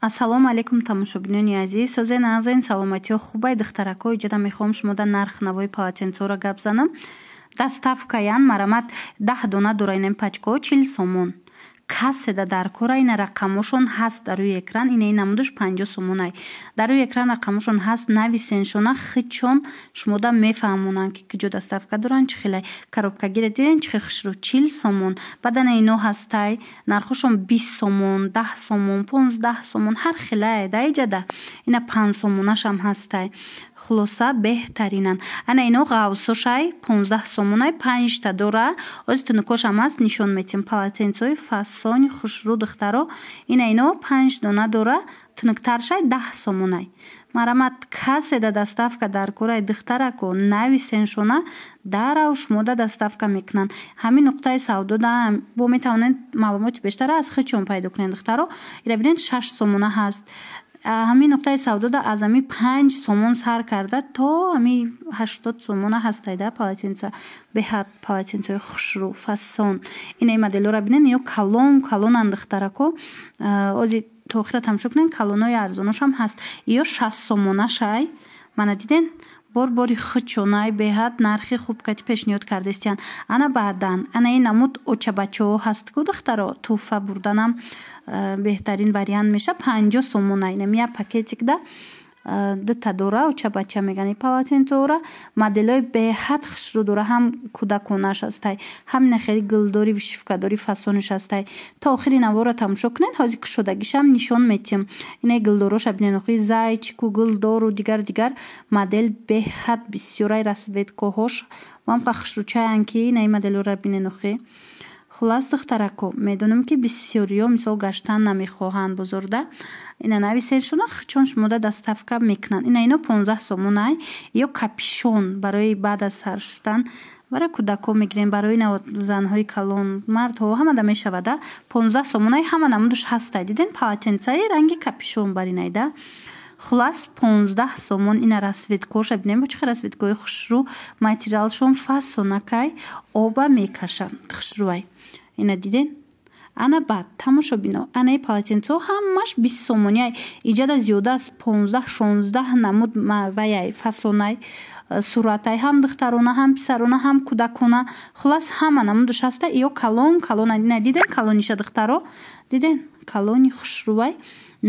ассалому алайкум тамошобинони азиз. Созе назарин саломатиё хубай духтаракҳо, иҷода мехоҳам шумода нарх навои полотенцоро гап занам. Доставкаян марамат 10 дона дорайнем пачкаҳо 40 сомон. Касседа дар кора ина рақамошон ҳаст дар рӯи экран. Ина намудаш 50 сомонай. Дар рӯи экран рақамошон ҳаст, нависеншона хичон шумода мефаҳмонанд ки киҷо доставка доранд, чӣ хелай коробкагире диден, чӣ хушрӯ 40 сомон. Баъдан ино ҳастай нархошон 20 сомон, 10 сомон, 15 сомон ҳар хелай да иҷада. Ина 5 сомонашам ҳастай. Хулоса беҳтаринан. Ана ино ғавсошай 15 сомонай 5 та дора. Ози тунукошам ҳаст, нишон метим полотенцои фасони хушрӯ духтаро. Ина ино 5 дона дора, тунуктаршай 10 сомонай. Марамат касседа доставка дар кораи духтарако нависеншона дарав шумода доставка мекунанд. Ҳамин нуқтаи савдода бо метавонед маълумоти бештара аз хичон пайдо кунед духтаро. Ира бинед 6 сомона ҳаст. ҳамин нуқтаи савдода аз ҳами 5 сомон сар карда то ҳами 80 сомона ҳастайда полотенца. Беҳад полотенцаи хушрӯ фасон. Инаи моделҳоро бинед, ино калонанд духтарако. Ози то охира тамошо кунед, калонои арзоношам ҳаст. ё 60 сомонашай. Мана диден? Бори хичонай беҳад нархи хуб кати пешниҳод кардестиян. Ана баъдан ана ин намуд очабачаҳо ҳастку духтаро. Туҳфа бурданам беҳтарин вариант меша. 50 сомонай. Намия пакетикда дута дора очабача меган и полотенцоора. Моделҳои беҳад хушрӯ дора. ҳам кӯдаконаш ҳастай, ҳам нахери гулдори вишифкадори фасониш ҳастай. То охири навора тамошо кунед. Ҳозир кушодагишам нишон метим. Инаи гулдороша бинед, охи зайчику гулдору дигар модел беҳад бисёрай расветкоҳош вамқа хушрӯчаян ки инаи моделҳоро бинед охи. Хулас духтарако, медонам ки бисёриё мисол гаштан намехоҳанд бозорда. Ина нависеншона хичон шумода доставка мекунанд. Ина ино 15 сомонай. ё капюшон барои баъд аз сар шустан барои кӯдако мегирем, барои занҳои калон, мардҳо ҳамада мешавада. 15 сомонай ҳама намудаш ҳастай. Диден полотенцаи ранги капюшон баринайда. Хулас 15 сомон. Ина расветкоша бинем, бо чихел расветкои хушрӯ, материалшон фасонакай оба мекаша хушрӯай. Ина диден? Ана баъд тамошо бино. Анаи полотенцо ҳамаш 20 сомонияй. иҷада зиёда аз 15-16 намуд ваяй фасонай суратай, ҳам духтарона, ҳам писарона, ҳам кӯдакона. Хулас ҳама намудаш ҳаста. ё калон. Ина диден калониша духтаро? Диден? Калони хушрӯай.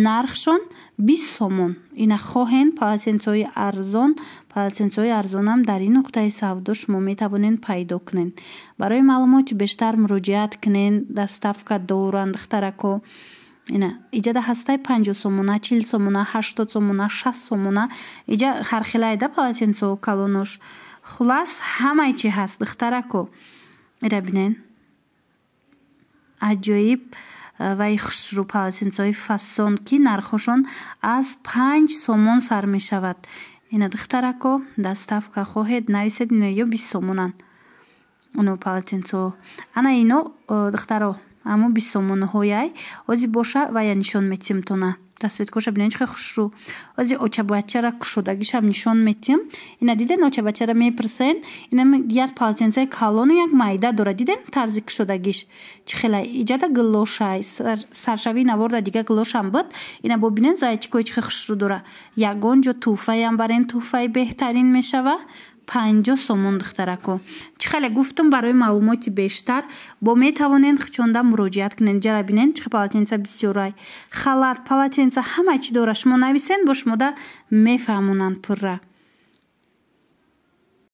Нархшон 20 сомон. Ина хоҳен полотенцои арзон. Полотенцои арзонам дар ин нуқтаи савдо шумо метавонед пайдо кунед. Барои маълумоти бештар муроҷиат кунед. Доставка доранд духтарако. Ина иҷада ҳастай 50 сомона, 40 сомона, 80 сомона, 60 сомона. иҷа ҳархелайда полотенцо калонош. Хулас ҳамаи чи ҳаст духтарако. ира бинен. аҷоиб ваи хушрӯ полотенцои фасон ки нархошон аз 5 сомон сар мешавад. Ина духтарако доставка хоҳед нависед, ино ё 20 сомонанд. оно полотенцо. Ана ино духтаро аммо 20 сомонҳояй. ози боша вая нишон метим тона. расветкоша бинед чихел хушрӯ. ози очабачара кушодагишам нишон метим. Ина диден очабачара мепирсен. Ина як полотенцаи калону як майда дора. Диден тарзи кушодагиш чихелай иҷада гилошай саршави наворда дига гилошам буд. Ина бо бинед зайчикои чихел хушрӯ дора. Ягон ҷо туҳфаям барен, туҳфаи беҳтарин мешава. 50 сомон духтарако. чихеле гуфтам барои маълумоти бештар бо метавонед хичонда муроҷиат кунед. ҷара бинед чихел полотенца бисёрай. халат полотенца ҳама чи дора. Шумо нависен бо шумода мефаҳмонанд пурра.